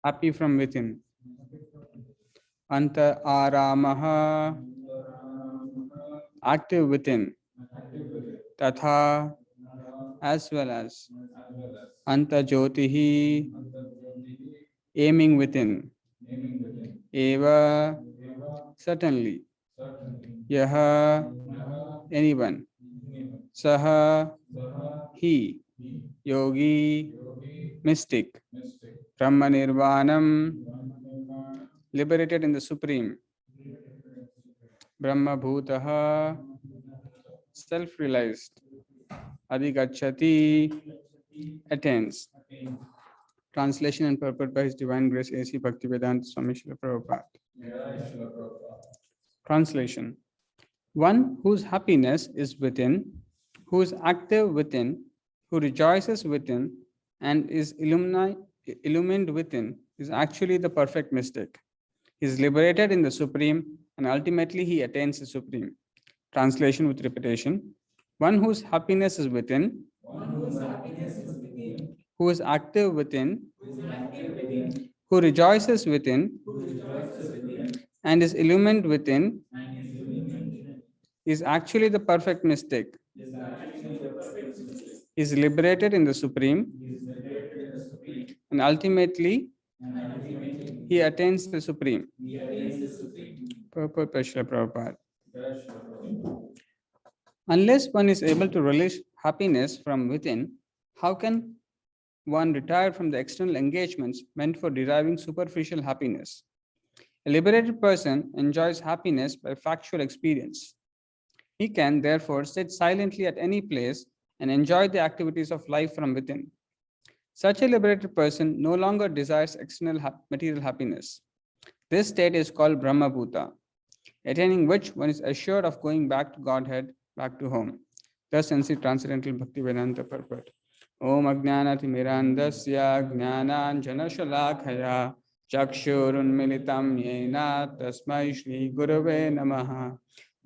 happy from within. Anta aramaha, active within. Tatha, as well as. Anta jyotihi, aiming within. Eva, certainly. Yaha, anyone. Saha, he. Yogi, mystic. Brahma nirvanam, liberated in the supreme. Brahma bhutaha, self-realized. Adhigachati, attains. Translation and purport by His Divine Grace A.C. Bhaktivedanta Swami Srila Prabhupada. Translation. One whose happiness is within, who is active within, who rejoices within, and is illumined within, is actually the perfect mystic. He is liberated in the Supreme, and ultimately he attains the Supreme. Translation with repetition. One whose happiness is within, who is active within, who rejoices within, and is illumined within, is actually the perfect mystic. Is liberated in the Supreme, and ultimately he attains the Supreme. Purport by Srila Prabhupada. Unless one is able to release happiness from within, how can one retire from the external engagements meant for deriving superficial happiness? A liberated person enjoys happiness by factual experience. He can therefore sit silently at any place and enjoy the activities of life from within. Such a liberated person no longer desires external material happiness. This state is called Brahma Bhuta, attaining which one is assured of going back to Godhead, back to home. Thus ends the Transcendental Bhaktivedanta purport. Om Ajnanathmirandasya Jnananjanashalakaya Chakshurunmilitam Yena Tasmai Shri Gurave Namaha.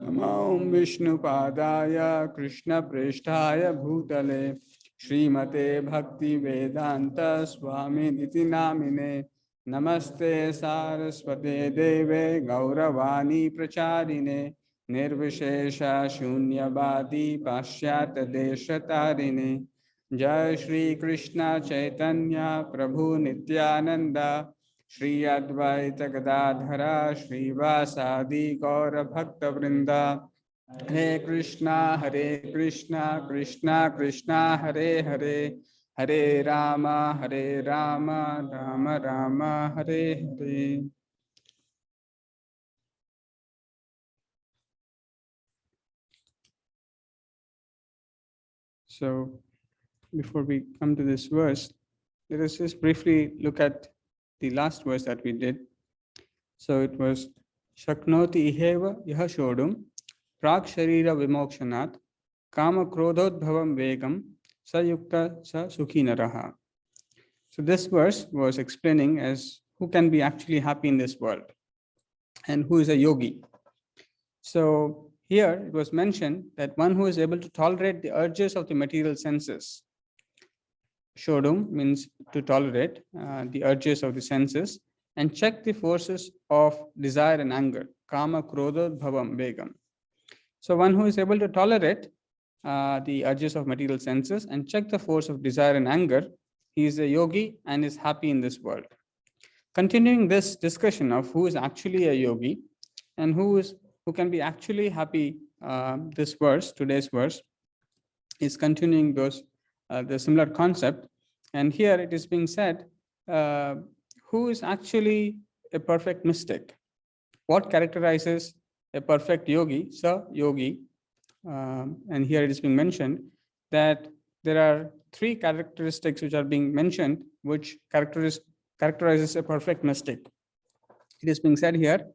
Namo Vishnu Padaya Krishna Presthaya Bhutale Srimate Bhakti Vedanta Swami Niti Namine Namaste Saraswate Deve Gauravani Pracharine Nirvishesha Shunyavadi Pashyata Deshatarine Jai Shri Krishna Chaitanya Prabhu Nityananda Shri Advaita Gadadhara Shri Vasadi Gaura Bhakta Vrinda Hare Krishna Krishna Krishna Hare Hare Hare Rama Rama Rama Hare Hare. So before we come to this verse, let us just briefly look at the last verse that we did. So it was Shaknoti iheva yaha shodum prak sharira vimokshanat kama krodhodbhavam vegam sayukta sa sukhi naraha. So this verse was explaining as who can be actually happy in this world and who is a yogi. So here it was mentioned that one who is able to tolerate the urges of the material senses. Shodum means to tolerate the urges of the senses and check the forces of desire and anger. Kama, krodha, bhavam, vegam. So one who is able to tolerate the urges of material senses and check the force of desire and anger, he is a yogi and is happy in this world. Continuing this discussion of who is actually a yogi and who can be actually happy, this verse, today's verse, is continuing the similar concept. And here it is being said, who is actually a perfect mystic? What characterizes a perfect yogi? So yogi, and here it is being mentioned that there are three characteristics which are being mentioned, which characterizes a perfect mystic. It is being said here,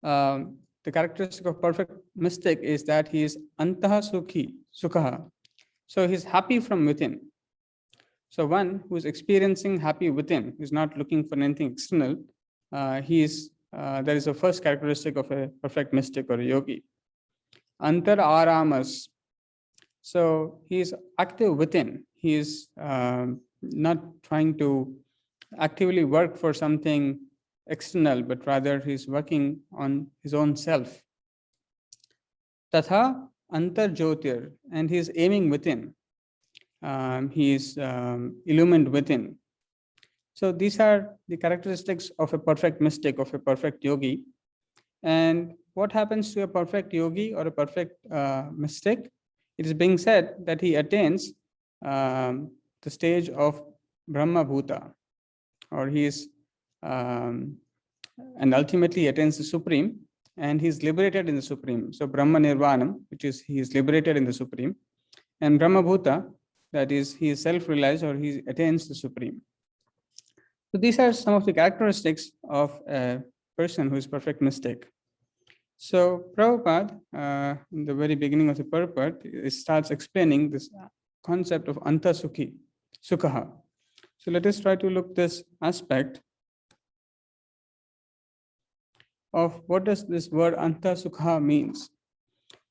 the characteristic of perfect mystic is that he is antaha sukhaha. So he's happy from within. So one who is experiencing happy within is not looking for anything external. That is the first characteristic of a perfect mystic or a yogi. Antar aramas. So he is active within. He is not trying to actively work for something external, but rather he's working on his own self. Tatha antar jyotir, and he's aiming within. He is illumined within. So these are the characteristics of a perfect mystic, of a perfect yogi. And what happens to a perfect yogi or a perfect mystic? It is being said that he attains the stage of Brahma Bhuta, or he is, and ultimately attains the Supreme, and he is liberated in the Supreme. So Brahma Nirvanam, which is he is liberated in the Supreme, and Brahma Bhuta, that is he is self-realized or he attains the Supreme. So these are some of the characteristics of a person who is perfect mystic. So Prabhupada, in the very beginning of the purport, starts explaining this concept of anta sukhaha. So let us try to look this aspect of what does this word anta sukha means.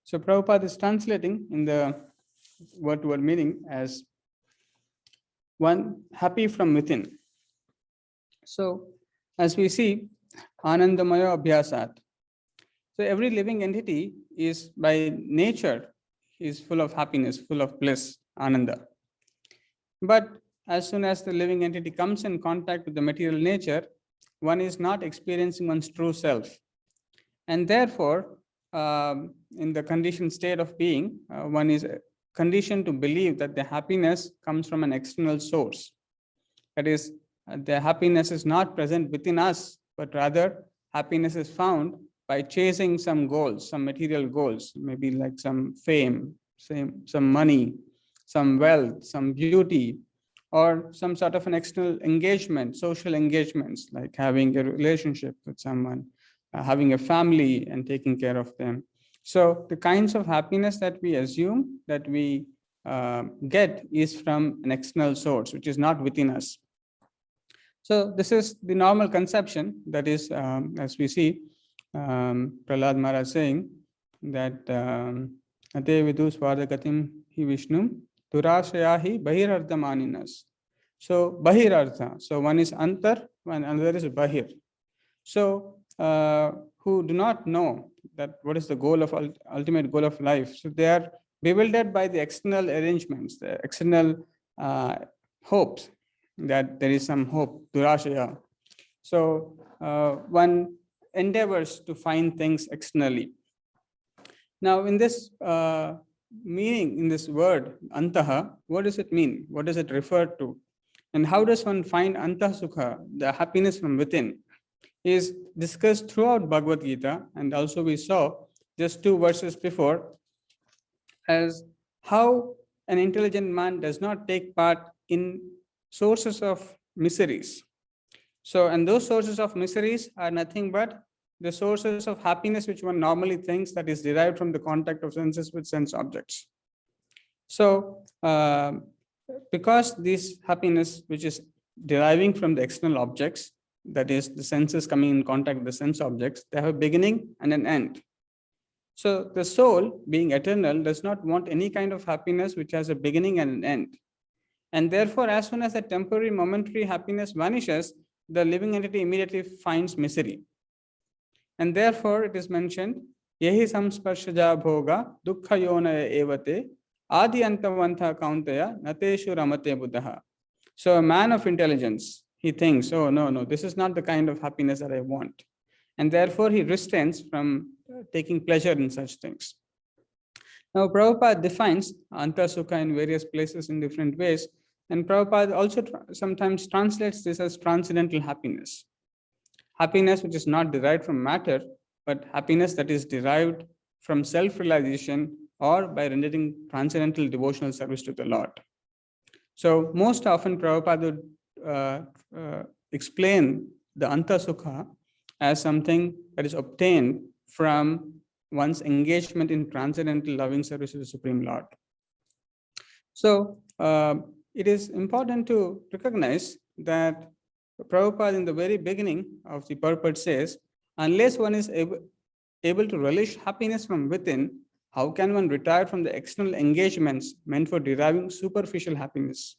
So Prabhupada is translating in the word-to-word meaning as one happy from within. So as we see, anandamaya abhyasat. So every living entity is by nature is full of happiness, full of bliss, ananda. But as soon as the living entity comes in contact with the material nature, one is not experiencing one's true self. And therefore, in the conditioned state of being, one is conditioned to believe that the happiness comes from an external source. That is, the happiness is not present within us, but rather happiness is found by chasing some goals, some material goals, maybe like some fame, some money, some wealth, some beauty, or some sort of an external engagement, social engagements, like having a relationship with someone, having a family and taking care of them. So the kinds of happiness that we assume that we get is from an external source, which is not within us. So this is the normal conception, that is, as we see, Prahlad Maharaj saying that Ate vidu swadagatim hi Vishnum durashaya hi bahirardhamaninas. So bahirartha. So one is antar, and another is bahir. So who do not know that what is the goal of ultimate goal of life. So they are bewildered by the external arrangements, the external hopes, that there is some hope, durashaya. So one endeavors to find things externally. Now, in this meaning, in this word, antaha, what does it mean? What does it refer to? And how does one find antah sukha, the happiness from within, is discussed throughout Bhagavad Gita. And also we saw just 2 verses before as how an intelligent man does not take part in sources of miseries. So, and those sources of miseries are nothing but the sources of happiness which one normally thinks that is derived from the contact of senses with sense objects. So, because this happiness which is deriving from the external objects, that is the senses coming in contact with the sense objects, they have a beginning and an end. So the soul, being eternal, does not want any kind of happiness which has a beginning and an end. And therefore, as soon as the temporary, momentary happiness vanishes, the living entity immediately finds misery. And therefore, it is mentioned, Yehi samsparshaja bhoga dukkha yonaya evate adi antavantha kauntaya nateshu ramate buddhaha. So a man of intelligence, he thinks, oh, no, this is not the kind of happiness that I want. And therefore, he restrains from taking pleasure in such things. Now, Prabhupada defines anta sukha in various places in different ways. And Prabhupada also sometimes translates this as transcendental happiness. Happiness which is not derived from matter, but happiness that is derived from self-realization or by rendering transcendental devotional service to the Lord. So most often Prabhupada would explain the anta sukha as something that is obtained from one's engagement in transcendental loving service to the Supreme Lord. So it is important to recognize that Prabhupada in the very beginning of the purport says, unless one is able to relish happiness from within, how can one retire from the external engagements meant for deriving superficial happiness?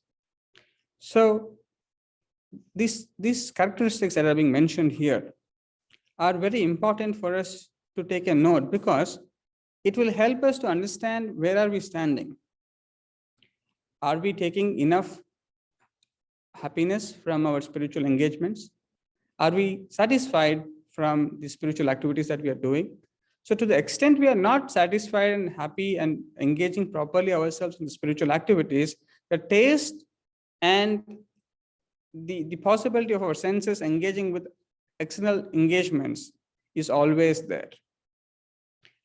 So these characteristics that are being mentioned here are very important for us to take a note, because it will help us to understand where are we standing. Are we taking enough happiness from our spiritual engagements? Are we satisfied from the spiritual activities that we are doing? So to the extent we are not satisfied and happy and engaging properly ourselves in the spiritual activities, the taste and the possibility of our senses engaging with external engagements is always there.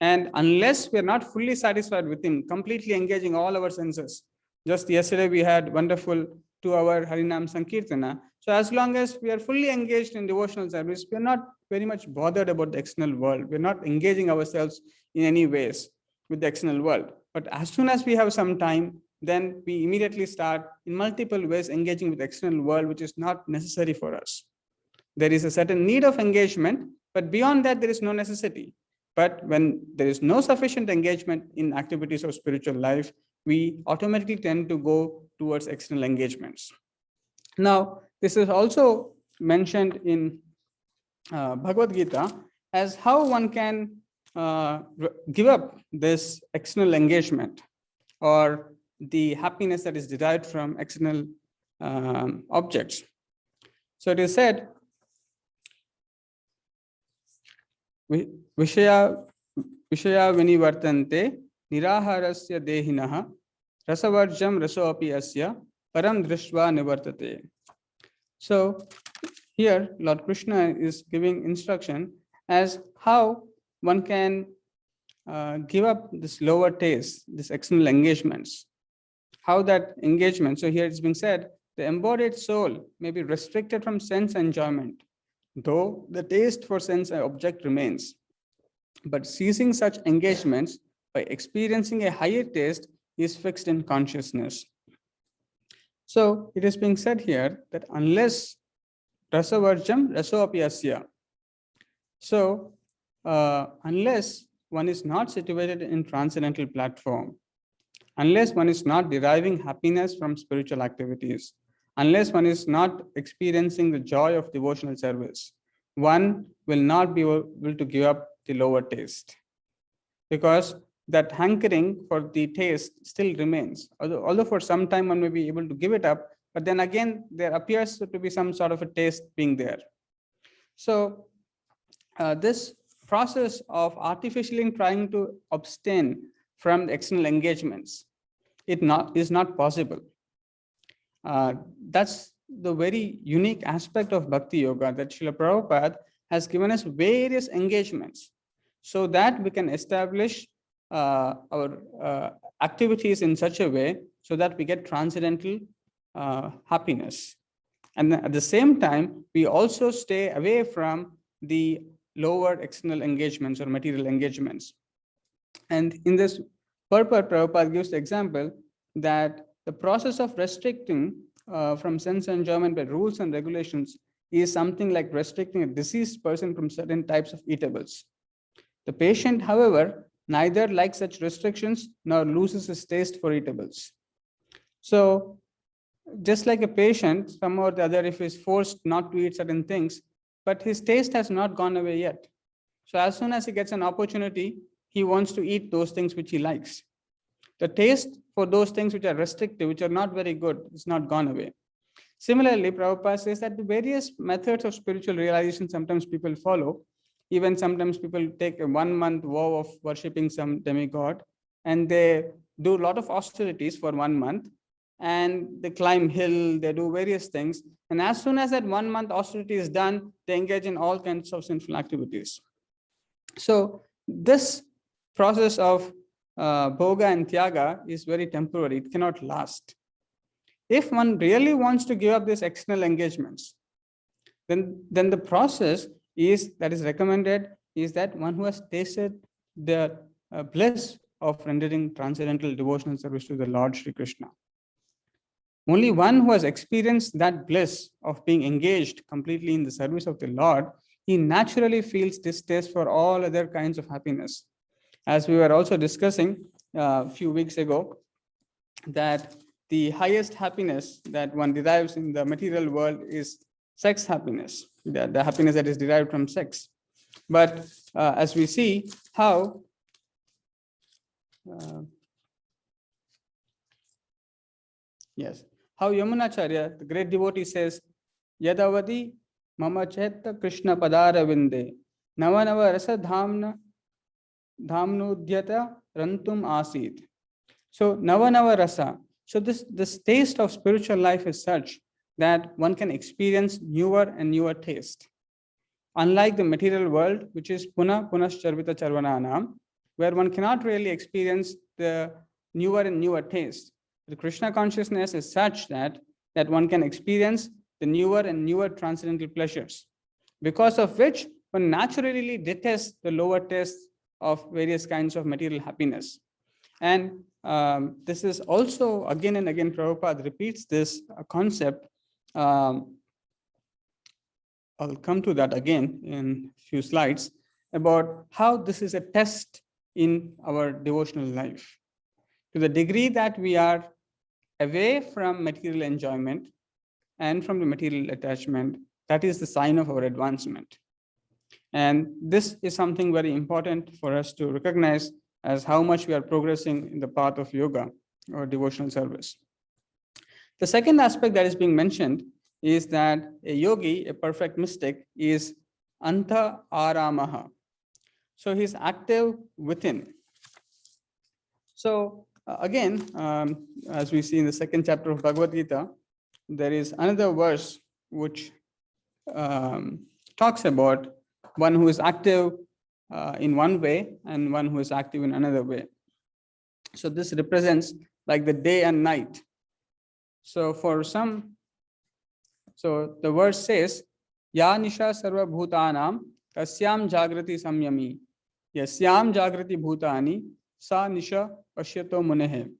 And unless we are not fully satisfied with him, completely engaging all our senses. Just yesterday we had wonderful 2-hour Harinam Sankirtana. So as long as we are fully engaged in devotional service, we are not very much bothered about the external world. We're not engaging ourselves in any ways with the external world. But as soon as we have some time, then we immediately start in multiple ways engaging with the external world, which is not necessary for us. There is a certain need of engagement, but beyond that, there is no necessity. But when there is no sufficient engagement in activities of spiritual life, we automatically tend to go towards external engagements. Now, this is also mentioned in Bhagavad Gita as how one can give up this external engagement or the happiness that is derived from external objects. So it is said, Vishaya vinivartante niraharasya dehinaha rasavarjam rasoapi asya param drishva nivartate. So here Lord Krishna is giving instruction as how one can give up this lower taste, this external engagements. How that engagement, so here it's being said, the embodied soul may be restricted from sense enjoyment, though the taste for sense object remains. But ceasing such engagements by experiencing a higher taste is fixed in consciousness. So it is being said here that unless rasavarjam rasoapi asya, so unless one is not situated in transcendental platform, unless one is not deriving happiness from spiritual activities, unless one is not experiencing the joy of devotional service, one will not be able to give up the lower taste, because that hankering for the taste still remains. Although for some time one may be able to give it up, but then again there appears to be some sort of a taste being there. So this process of artificially trying to abstain from the external engagements, is not possible. That's the very unique aspect of Bhakti Yoga, that Srila Prabhupada has given us various engagements so that we can establish our activities in such a way so that we get transcendental happiness. And at the same time, we also stay away from the lower external engagements or material engagements. And in this purport, Prabhupada gives the example that the process of restricting from sense enjoyment by rules and regulations is something like restricting a deceased person from certain types of eatables. The patient, however, neither likes such restrictions nor loses his taste for eatables. So just like a patient, somehow or the other, if he's forced not to eat certain things, but his taste has not gone away yet. So as soon as he gets an opportunity, he wants to eat those things which he likes. The taste for those things which are restrictive, which are not very good, is not gone away. Similarly, Prabhupada says that the various methods of spiritual realization sometimes people follow. Even sometimes people take a 1 month vow of worshipping some demigod, and they do a lot of austerities for 1 month, and they climb hill, they do various things. And as soon as that 1 month austerity is done, they engage in all kinds of sinful activities. So this process of bhoga and tyaga is very temporary. It cannot last. If one really wants to give up these external engagements, then the process that is recommended is that one who has tasted the bliss of rendering transcendental devotional service to the Lord Shri Krishna. Only one who has experienced that bliss of being engaged completely in the service of the Lord, he naturally feels distaste for all other kinds of happiness. As we were also discussing a few weeks ago, that the highest happiness that one derives in the material world is sex happiness, the happiness that is derived from sex. But as we see how how Yamunacharya, the great devotee, says, Yadavadi mama chetta Krishna padara vinde navanava rasa dhamnudhyata rantum asit. So navanava rasa. So this taste of spiritual life is such that one can experience newer and newer taste. Unlike the material world, which is punascharvita charvananam, where one cannot really experience the newer and newer taste. The Krishna consciousness is such that one can experience the newer and newer transcendental pleasures, because of which one naturally detests the lower tastes of various kinds of material happiness. And this is also, again and again, Prabhupada repeats this concept. I'll come to that again in a few slides, about how this is a test in our devotional life. To the degree that we are away from material enjoyment and from the material attachment, that is the sign of our advancement. And this is something very important for us to recognize as how much we are progressing in the path of yoga or devotional service. The second aspect that is being mentioned is that a yogi, a perfect mystic, is anta aramaha. So he's active within. So again, as we see in the second chapter of Bhagavad Gita, there is another verse which talks about one who is active in one way and one who is active in another way. So this represents like the day and night. So for some, so the verse says, Ya nisha sarva bhutanam tasyam jagrati samyami yasyam jagrati bhutani sa nisha pashyato munehe.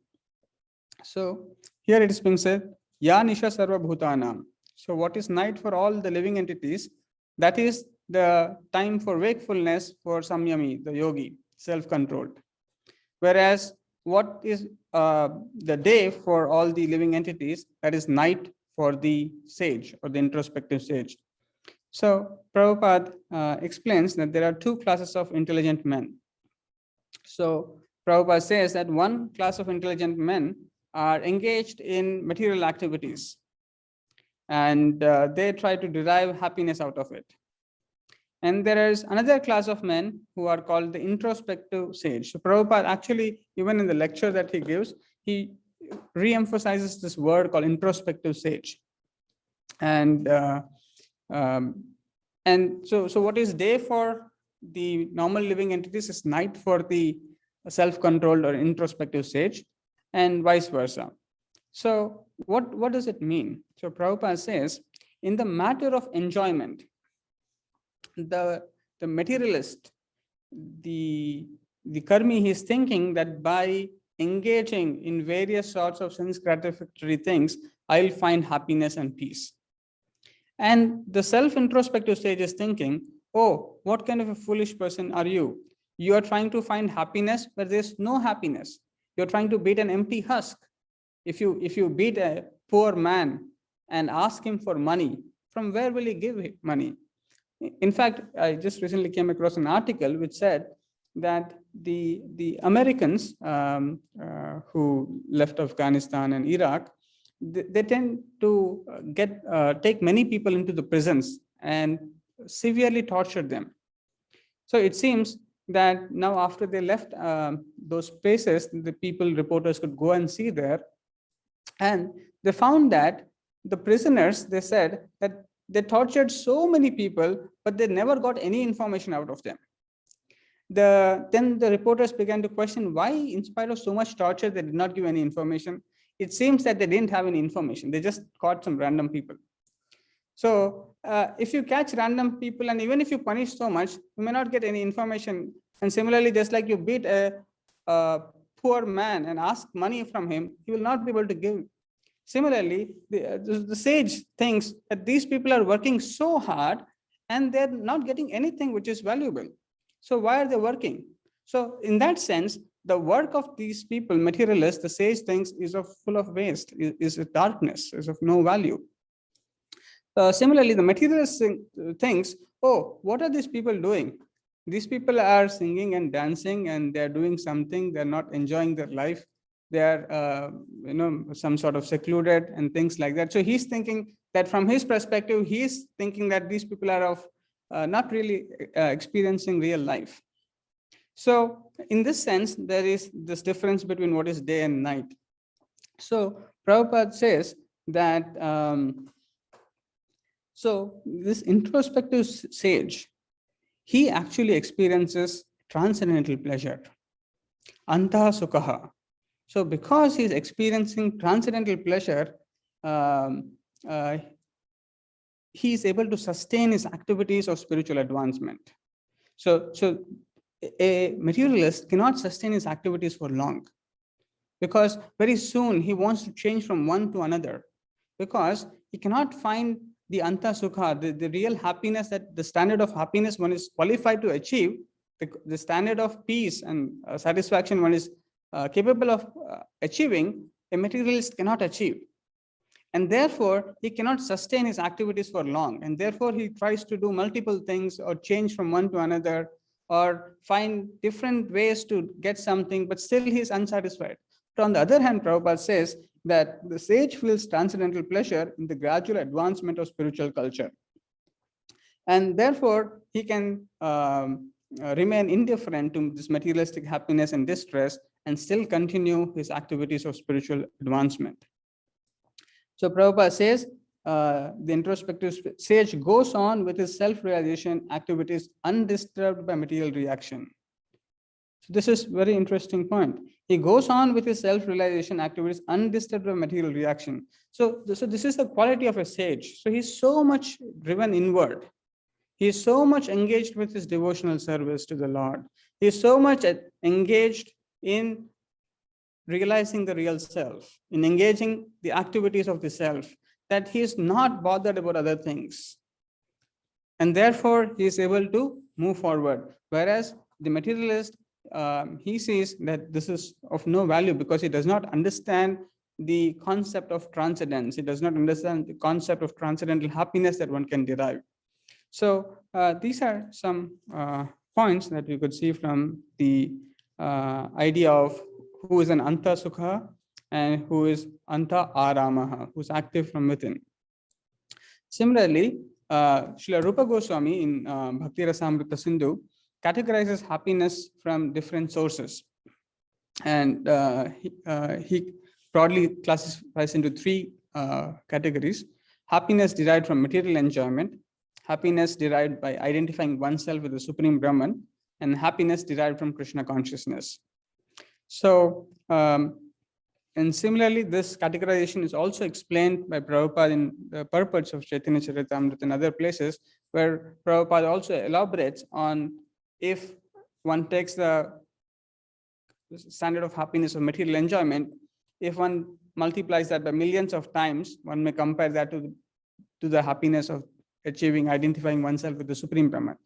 So here it is being said, Ya nisha sarva bhutanam. So what is night for all the living entities? That is the time for wakefulness for samyami, the yogi, self-controlled. Whereas what is the day for all the living entities? That is night for the sage or the introspective sage. So Prabhupada explains that there are two classes of intelligent men. So Prabhupada says that one class of intelligent men are engaged in material activities, and they try to derive happiness out of it. And there is another class of men who are called the introspective sage. So Prabhupada actually, even in the lecture that he gives, he re-emphasizes this word called introspective sage. And so what is day for the normal living entities is night for the self-controlled or introspective sage, and vice versa. So what does it mean? So Prabhupada says, in the matter of enjoyment, the materialist, the karmi, he is thinking that by engaging in various sorts of sense gratificatory things, I'll find happiness and peace. And the self-introspective stage is thinking, oh, what kind of a foolish person are you? You are trying to find happiness where there's no happiness. You're trying to beat an empty husk. If you beat a poor man and ask him for money, from where will he give money? In fact, I just recently came across an article which said that the Americans who left Afghanistan and Iraq, they tend to take many people into the prisons and severely torture them. So it seems that now after they left those places, the reporters could go and see there, and they found that the prisoners, they said that they tortured so many people, but they never got any information out of them. Then the reporters began to question why, in spite of so much torture, they did not give any information. It seems that they didn't have any information. They just caught some random people. So if you catch random people, and even if you punish so much, you may not get any information. And similarly, just like you beat a poor man and ask money from him, he will not be able to give. Similarly, the sage thinks that these people are working so hard and they're not getting anything which is valuable. So why are they working? So in that sense, the work of these people, materialists, the sage thinks is full of waste, is a darkness, is of no value. Similarly, the materialist thinks, oh, what are these people doing? These people are singing and dancing, and they're doing something. They're not enjoying their life. They're, some sort of secluded and things like that. So he's thinking that from his perspective, he's thinking that these people are not really experiencing real life. So in this sense, there is this difference between what is day and night. So Prabhupada says that, so this introspective sage, he actually experiences transcendental pleasure, anta sukha. So because he's experiencing transcendental pleasure, he is able to sustain his activities of spiritual advancement. So a materialist cannot sustain his activities for long, because very soon he wants to change from one to another, because he cannot find the anta sukha, the real happiness, that the standard of happiness one is qualified to achieve, the standard of peace and satisfaction one is capable of achieving, a materialist cannot achieve. And therefore, he cannot sustain his activities for long. And therefore, he tries to do multiple things or change from one to another, or find different ways to get something, but still he is unsatisfied. But on the other hand, Prabhupada says that the sage feels transcendental pleasure in the gradual advancement of spiritual culture. And therefore, he can remain indifferent to this materialistic happiness and distress and still continue his activities of spiritual advancement. So Prabhupada says, the introspective sage goes on with his self-realization activities undisturbed by material reaction. So this is very interesting point. He goes on with his self-realization activities undisturbed by material reaction. So this is the quality of a sage. So he's so much driven inward. He is so much engaged with his devotional service to the Lord. He is so much engaged in realizing the real self, in engaging the activities of the self, that he is not bothered about other things. And therefore, he is able to move forward. Whereas the materialist, he sees that this is of no value because he does not understand the concept of transcendence. He does not understand the concept of transcendental happiness that one can derive. So these are some points that we could see from the idea of who is an anta sukha and who is anta aramaha, who is active from within. Similarly, Srila Rupa Goswami in Bhakti Rasamrita Sindhu categorizes happiness from different sources. And he broadly classifies into three categories: happiness derived from material enjoyment, happiness derived by identifying oneself with the Supreme Brahman, and happiness derived from Krishna consciousness. So, and similarly, this categorization is also explained by Prabhupada in the purports of Chaitanya Charitamrita and other places, where Prabhupada also elaborates on if one takes the standard of happiness of material enjoyment, if one multiplies that by millions of times, one may compare that to the happiness of identifying oneself with the Supreme Brahman.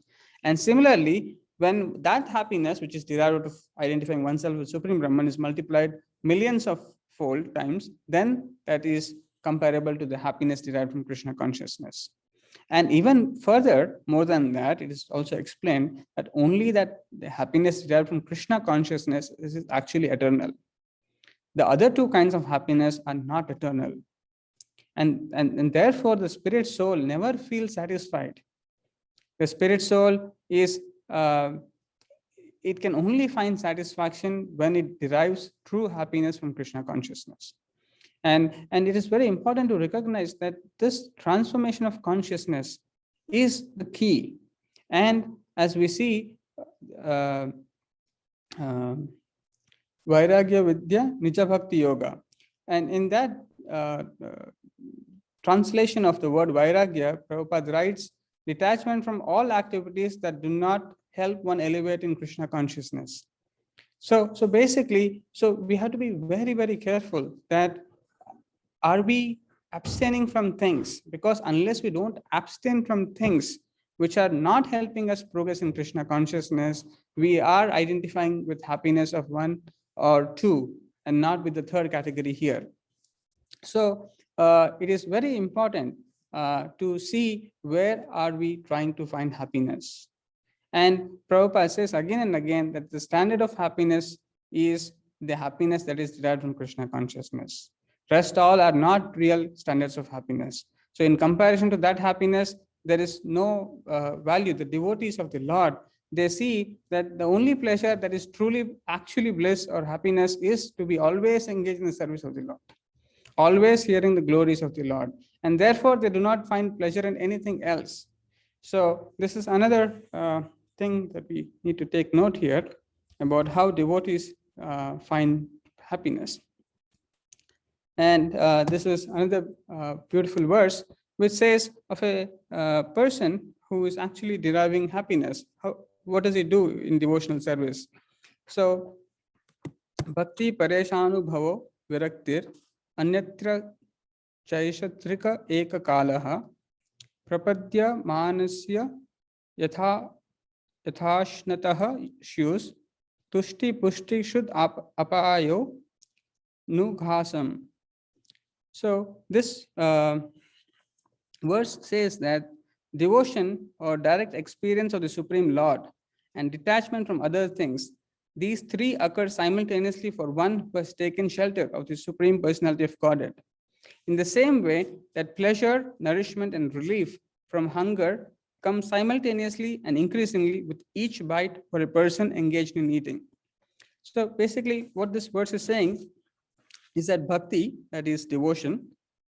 And similarly, when that happiness, which is derived out of identifying oneself with Supreme Brahman, is multiplied millions of fold times, then that is comparable to the happiness derived from Krishna consciousness. And even further, more than that, it is also explained that only that the happiness derived from Krishna consciousness is actually eternal. The other two kinds of happiness are not eternal. And therefore, the spirit soul never feels satisfied. The spirit soul is, it can only find satisfaction when it derives true happiness from Krishna consciousness. And it is very important to recognize that this transformation of consciousness is the key. And as we see, Vairagya Vidya Nija Bhakti Yoga. And in that translation of the word Vairagya, Prabhupada writes, detachment from all activities that do not help one elevate in Krishna consciousness. So basically, we have to be very, very careful that are we abstaining from things? Because unless we don't abstain from things, which are not helping us progress in Krishna consciousness. We are identifying with happiness of one or two and not with the third category here. So it is very important to see where are we trying to find happiness. And Prabhupada says again and again that the standard of happiness is the happiness that is derived from Krishna consciousness. Rest all are not real standards of happiness. So in comparison to that happiness, there is no value. The devotees of the Lord, they see that the only pleasure that is truly actually bliss or happiness is to be always engaged in the service of the Lord, always hearing the glories of the Lord. And therefore, they do not find pleasure in anything else. So this is another thing that we need to take note here about how devotees find happiness. And this is another beautiful verse which says of a person who is actually deriving happiness. What does he do in devotional service? So, bhakti pareshanubhavo viraktir anyatra chaishatrika eka kalaha prapadya manasya yathashnatah shyus tushti pushti shud apayo nughasam. So this verse says that devotion or direct experience of the Supreme Lord and detachment from other things, these three occur simultaneously for one who has taken shelter of the Supreme Personality of Godhead. In the same way that pleasure, nourishment, and relief from hunger come simultaneously and increasingly with each bite for a person engaged in eating. So basically what this verse is saying is that bhakti, that is devotion,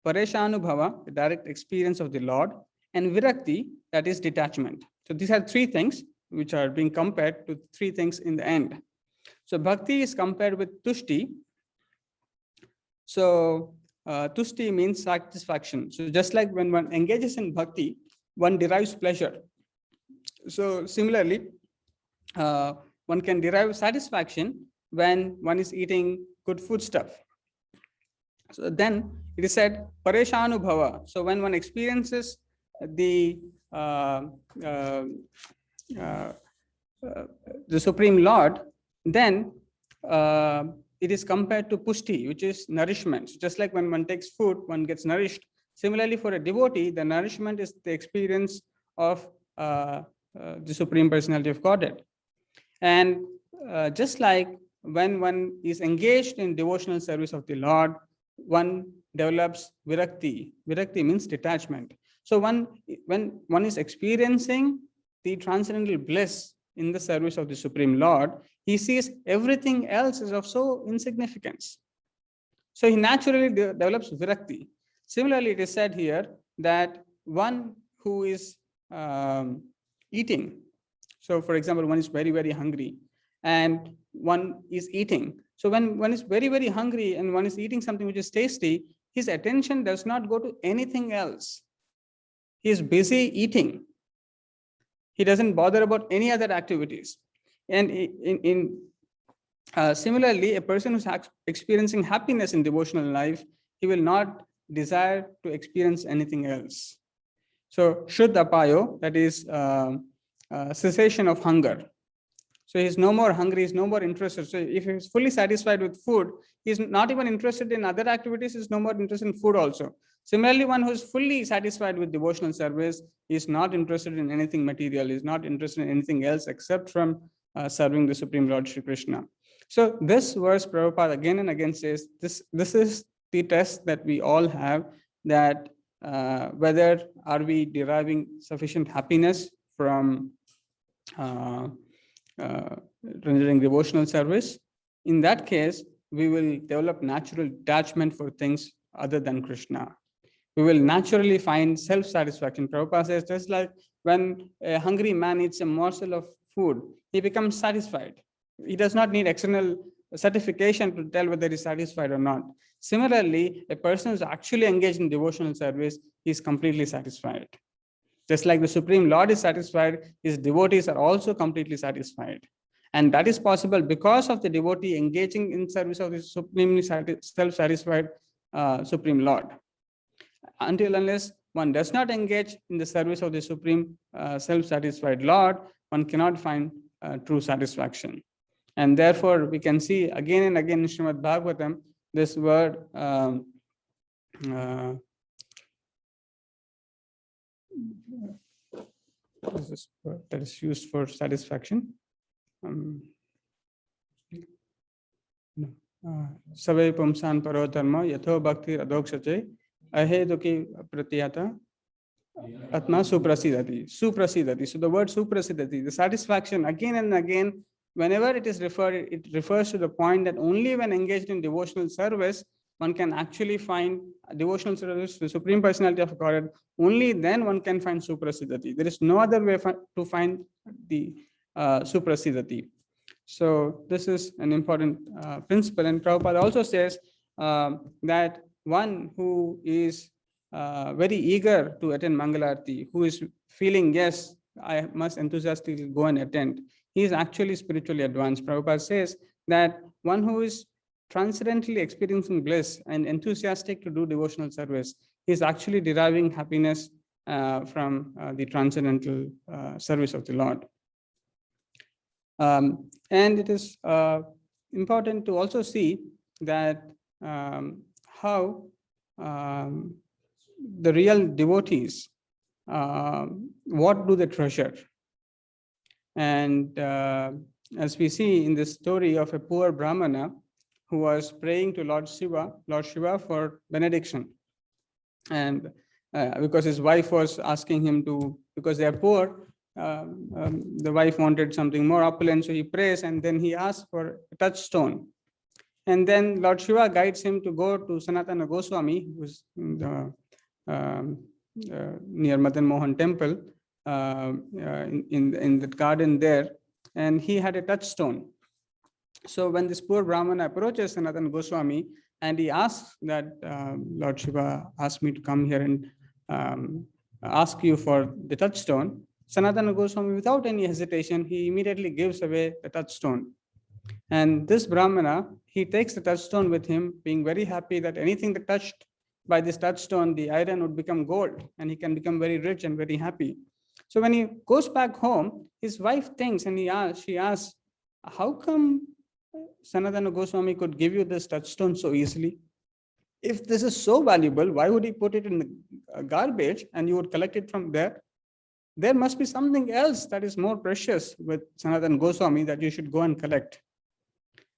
pareshanubhava, the direct experience of the Lord, and virakti, that is detachment. So these are three things which are being compared to three things in the end. So bhakti is compared with tushti. So tushti means satisfaction. So just like when one engages in bhakti, one derives pleasure. So similarly, one can derive satisfaction when one is eating good food stuff. So then it is said pareshanubhava. So when one experiences the Supreme Lord, then it is compared to pushti, which is nourishment. So just like when one takes food, one gets nourished. Similarly, for a devotee, the nourishment is the experience of the Supreme Personality of Godhead. And just like when one is engaged in devotional service of the Lord, one develops virakti. Virakti means detachment. So when one is experiencing the transcendental bliss in the service of the Supreme Lord, he sees everything else is of so insignificance. So he naturally develops virakti. Similarly, it is said here that one who is eating, so for example, one is very, very hungry and one is eating. So when one is very, very hungry and one is eating something which is tasty, his attention does not go to anything else. He is busy eating. He doesn't bother about any other activities. And similarly, a person who's experiencing happiness in devotional life, he will not desire to experience anything else. So Shuddha Apayo, that is cessation of hunger. So he's no more hungry, he's no more interested. So if he's fully satisfied with food, he's not even interested in other activities, he's no more interested in food also. Similarly, one who's fully satisfied with devotional service is not interested in anything material, is not interested in anything else except from serving the Supreme Lord Shri Krishna. So this verse, Prabhupada again and again says, this is the test that we all have, that whether are we deriving sufficient happiness from rendering devotional service. In that case, we will develop natural detachment for things other than Krishna. We will naturally find self-satisfaction. Prabhupada says, just like when a hungry man eats a morsel of food, he becomes satisfied. He does not need external certification to tell whether he's satisfied or not. Similarly, a person who is actually engaged in devotional service is completely satisfied. Just like the Supreme Lord is satisfied, his devotees are also completely satisfied. And that is possible because of the devotee engaging in service of the supremely self-satisfied Supreme Lord. Until unless one does not engage in the service of the Supreme Self-Satisfied Lord, one cannot find true satisfaction. And therefore, we can see again and again in Srimad Bhagavatam, this word what is this word that is used for satisfaction? Savai pumsan paro dharma yatho bhakti adoksache aheduki pratyata atma suprasidati. Suprasidati. So the word suprasidati, the satisfaction, again and again, whenever it is referred, it refers to the point that only when engaged in devotional service, one can actually find devotional service, the Supreme Personality of Godhead. Only then one can find suprasidati. There is no other way to find the suprasidati. So this is an important principle. And Prabhupada also says that one who is very eager to attend Mangalarti, who is feeling, yes, I must enthusiastically go and attend, he is actually spiritually advanced. Prabhupada says that one who is transcendently experiencing bliss and enthusiastic to do devotional service, he is actually deriving happiness from the transcendental service of the Lord. And it is important to also see that how the real devotees, what do they treasure? And as we see in the story of a poor Brahmana who was praying to Lord Shiva for benediction. And because his wife was asking him to, because they are poor, the wife wanted something more opulent, so he prays and then he asks for a touchstone. And then Lord Shiva guides him to go to Sanatana Goswami, who is in the, near Madan Mohan temple, in the garden there, and he had a touchstone. So when this poor Brahmana approaches Sanatana Goswami and he asks that Lord Shiva asked me to come here and ask you for the touchstone, Sanatana Goswami, without any hesitation, he immediately gives away the touchstone. And this Brahmana, he takes the touchstone with him, being very happy that anything that touched by this touchstone, the iron would become gold, and he can become very rich and very happy. So when he goes back home, his wife thinks, and she asks, how come Sanatana Goswami could give you this touchstone so easily? If this is so valuable, why would he put it in the garbage and you would collect it from there? There must be something else that is more precious with Sanatana Goswami that you should go and collect.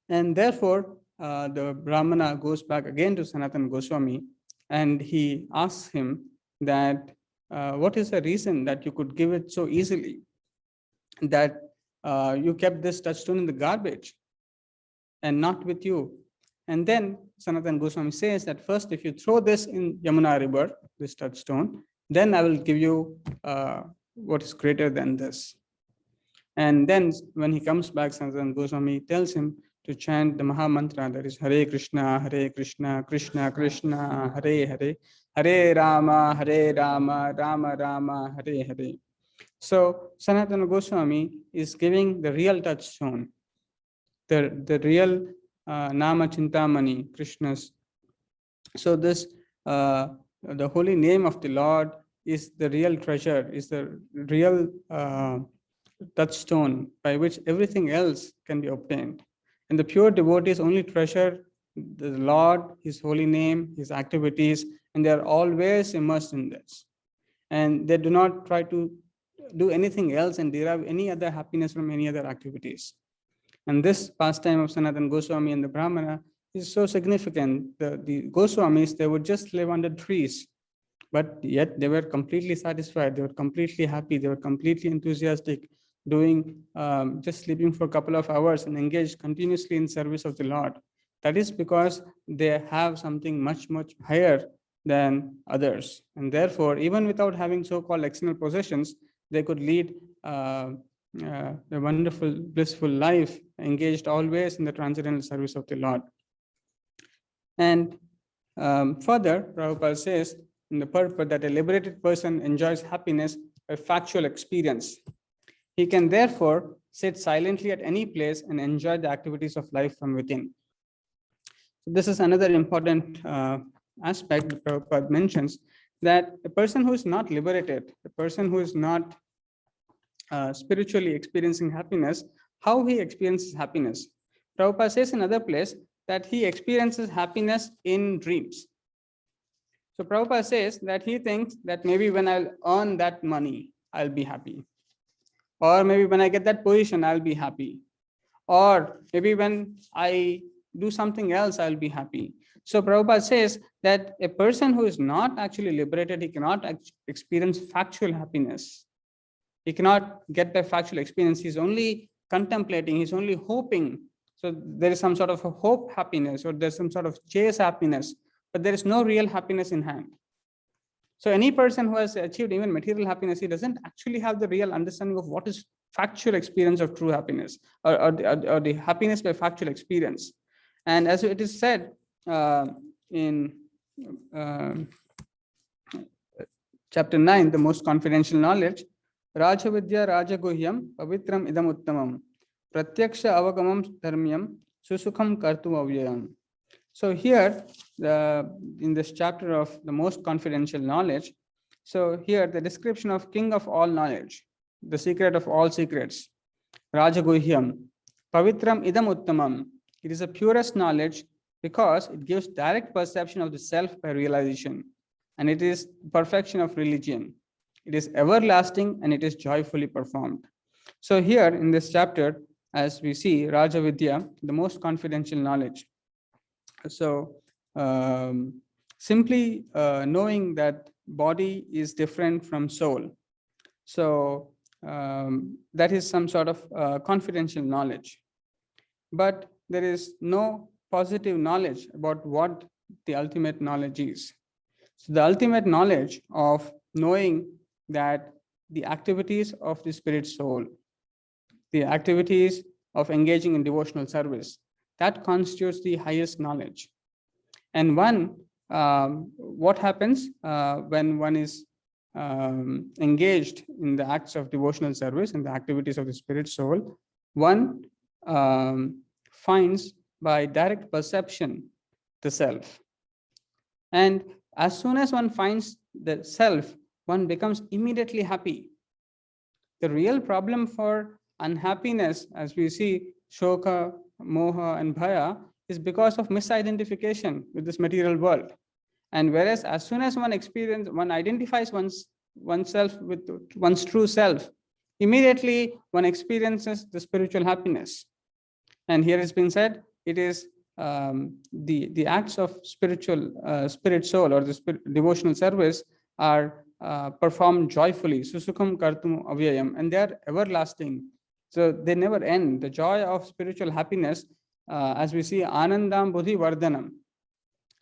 And therefore, the Brahmana goes back again to Sanatana Goswami and he asks him that what is the reason that you could give it so easily, that you kept this touchstone in the garbage and not with you. And then Sanatana Goswami says that first, if you throw this in Yamuna river, this touchstone, then I will give you what is greater than this. And then when he comes back, Sanatana Goswami tells him to chant the Maha Mantra, that is Hare Krishna, Krishna Krishna, Hare Hare, Hare Rama, Rama Rama, Hare Hare. So Sanatana Goswami is giving the real touchstone, the real Nama Chintamani, Krishna's. So this, the holy name of the Lord is the real treasure, is the real touchstone by which everything else can be obtained. And the pure devotees only treasure the Lord, His holy name, His activities, and they are always immersed in this. And they do not try to do anything else and derive any other happiness from any other activities. And this pastime of Sanatana Goswami and the Brahmana is so significant. The Goswamis, they would just live under trees, but yet they were completely satisfied. They were completely happy. They were completely enthusiastic, doing just sleeping for a couple of hours and engaged continuously in service of the Lord. That is because they have something much, much higher than others. And therefore, even without having so-called external possessions, they could lead a wonderful, blissful life, engaged always in the transcendental service of the Lord. And further, Prabhupada says in the purport that a liberated person enjoys happiness by factual experience. He can therefore sit silently at any place and enjoy the activities of life from within. This is another important aspect that Prabhupada mentions, that a person who is not liberated, a person who is not spiritually experiencing happiness, how he experiences happiness. Prabhupada says in another place that he experiences happiness in dreams. So Prabhupada says that he thinks that maybe when I'll earn that money, I'll be happy. Or maybe when I get that position, I'll be happy. Or maybe when I do something else, I'll be happy. So Prabhupada says that a person who is not actually liberated, he cannot experience factual happiness. He cannot get the factual experience. He's only contemplating, he's only hoping. So there is some sort of a hope happiness, or there's some sort of chase happiness, but there is no real happiness in hand. So any person who has achieved even material happiness, he doesn't actually have the real understanding of what is factual experience of true happiness, or the happiness by factual experience. And as it is said in chapter 9, the most confidential knowledge, Rajavidya Rajaguhyam Pavitram Idam Uttamam Pratyaksha Avagamam Dharmyam Susukham Kartu Avyayam. So here, in this chapter of the most confidential knowledge, so here the description of king of all knowledge, the secret of all secrets, Rajaguhyam, Pavitram Idam Uttamam. It is the purest knowledge because it gives direct perception of the self by realization, and it is perfection of religion. It is everlasting and it is joyfully performed. So here in this chapter, as we see, Rajavidya, the most confidential knowledge. So simply knowing that body is different from soul. So that is some sort of confidential knowledge. But there is no positive knowledge about what the ultimate knowledge is. So the ultimate knowledge of knowing that the activities of the spirit soul, the activities of engaging in devotional service, that constitutes the highest knowledge. And what happens when one is engaged in the acts of devotional service and the activities of the spirit soul, one finds by direct perception the self. And as soon as one finds the self, one becomes immediately happy. The real problem for unhappiness, as we see, shoka, moha, and bhaya, is because of misidentification with this material world. And whereas as soon as one identifies oneself with one's true self, immediately one experiences the spiritual happiness. And here it's been said, it is the acts of spirit soul or the devotional service are performed joyfully, susukham kartum avyayam, and they are everlasting. So they never end. The joy of spiritual happiness, as we see, anandam buddhi vardhanam.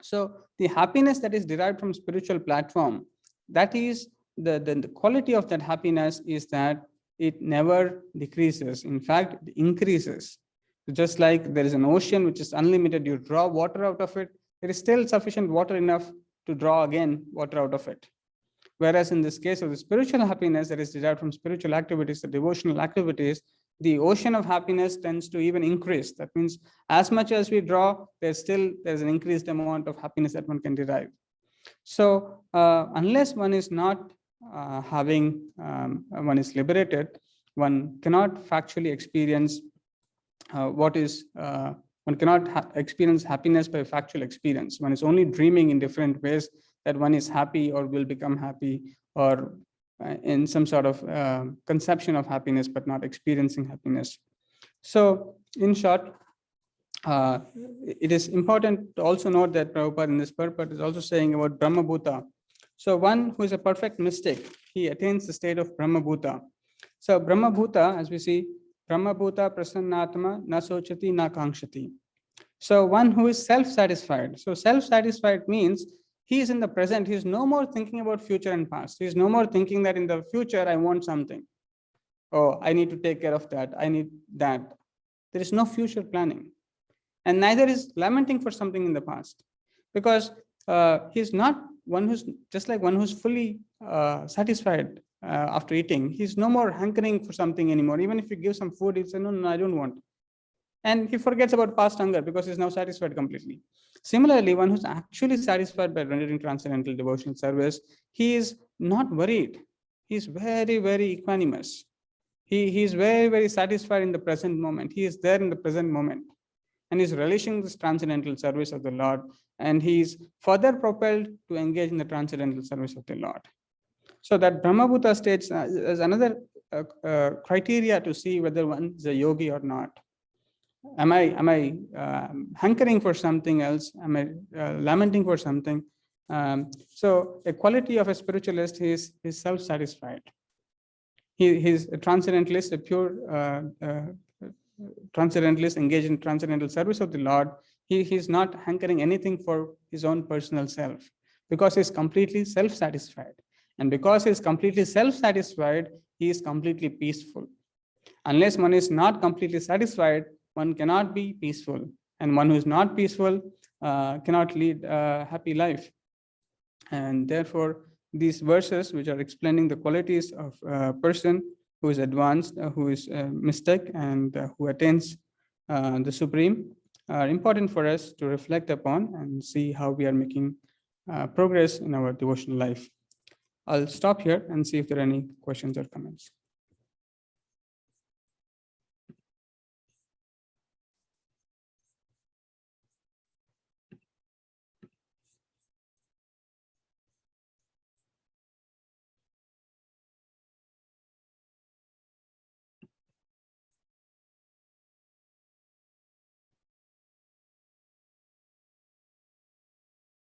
So the happiness that is derived from spiritual platform, that is the quality of that happiness is that it never decreases. In fact, it increases. Just like there is an ocean which is unlimited, you draw water out of it, there is still sufficient water enough to draw again water out of it. Whereas in this case of the spiritual happiness that is derived from spiritual activities, the devotional activities, the ocean of happiness tends to even increase. That means as much as we draw, there's an increased amount of happiness that one can derive. So unless one is not one is liberated, one cannot factually experience one cannot experience happiness by factual experience. One is only dreaming in different ways that one is happy or will become happy, or in some sort of conception of happiness, but not experiencing happiness. So in short, it is important to also note that Prabhupada in this purport is also saying about Brahma Bhuta. So one who is a perfect mystic, he attains the state of Brahma Bhuta. So Brahma Bhuta, as we see, Brahma Bhuta prasannatma na sochati na kankshati. So one who is self-satisfied. So self-satisfied means he is in the present. He is no more thinking about future and past. He is no more thinking that in the future I want something. Oh, I need to take care of that. I need that. There is no future planning. And neither is lamenting for something in the past. Because he's not one who's just like one who's fully satisfied after eating. He's no more hankering for something anymore. Even if you give some food, he'll say, no, I don't want. And he forgets about past hunger because he's now satisfied completely. Similarly, one who's actually satisfied by rendering transcendental devotional service, he is not worried. He's very, very equanimous. He is very, very satisfied in the present moment. He is there in the present moment. And he's relishing this transcendental service of the Lord. And he's further propelled to engage in the transcendental service of the Lord. So that Brahmabhuta stage is another criteria to see whether one is a yogi or not. Am I hankering for something else? Am I lamenting for something? So a quality of a spiritualist is self-satisfied. He's a transcendentalist, a pure transcendentalist engaged in transcendental service of the Lord. He's not hankering anything for his own personal self, because he's completely self-satisfied. And because he's completely self-satisfied, he is completely peaceful. Unless one is not completely satisfied, one cannot be peaceful. And one who is not peaceful cannot lead a happy life. And therefore, these verses, which are explaining the qualities of a person who is advanced, who is mystic, and who attains the Supreme, are important for us to reflect upon and see how we are making progress in our devotional life. I'll stop here and see if there are any questions or comments.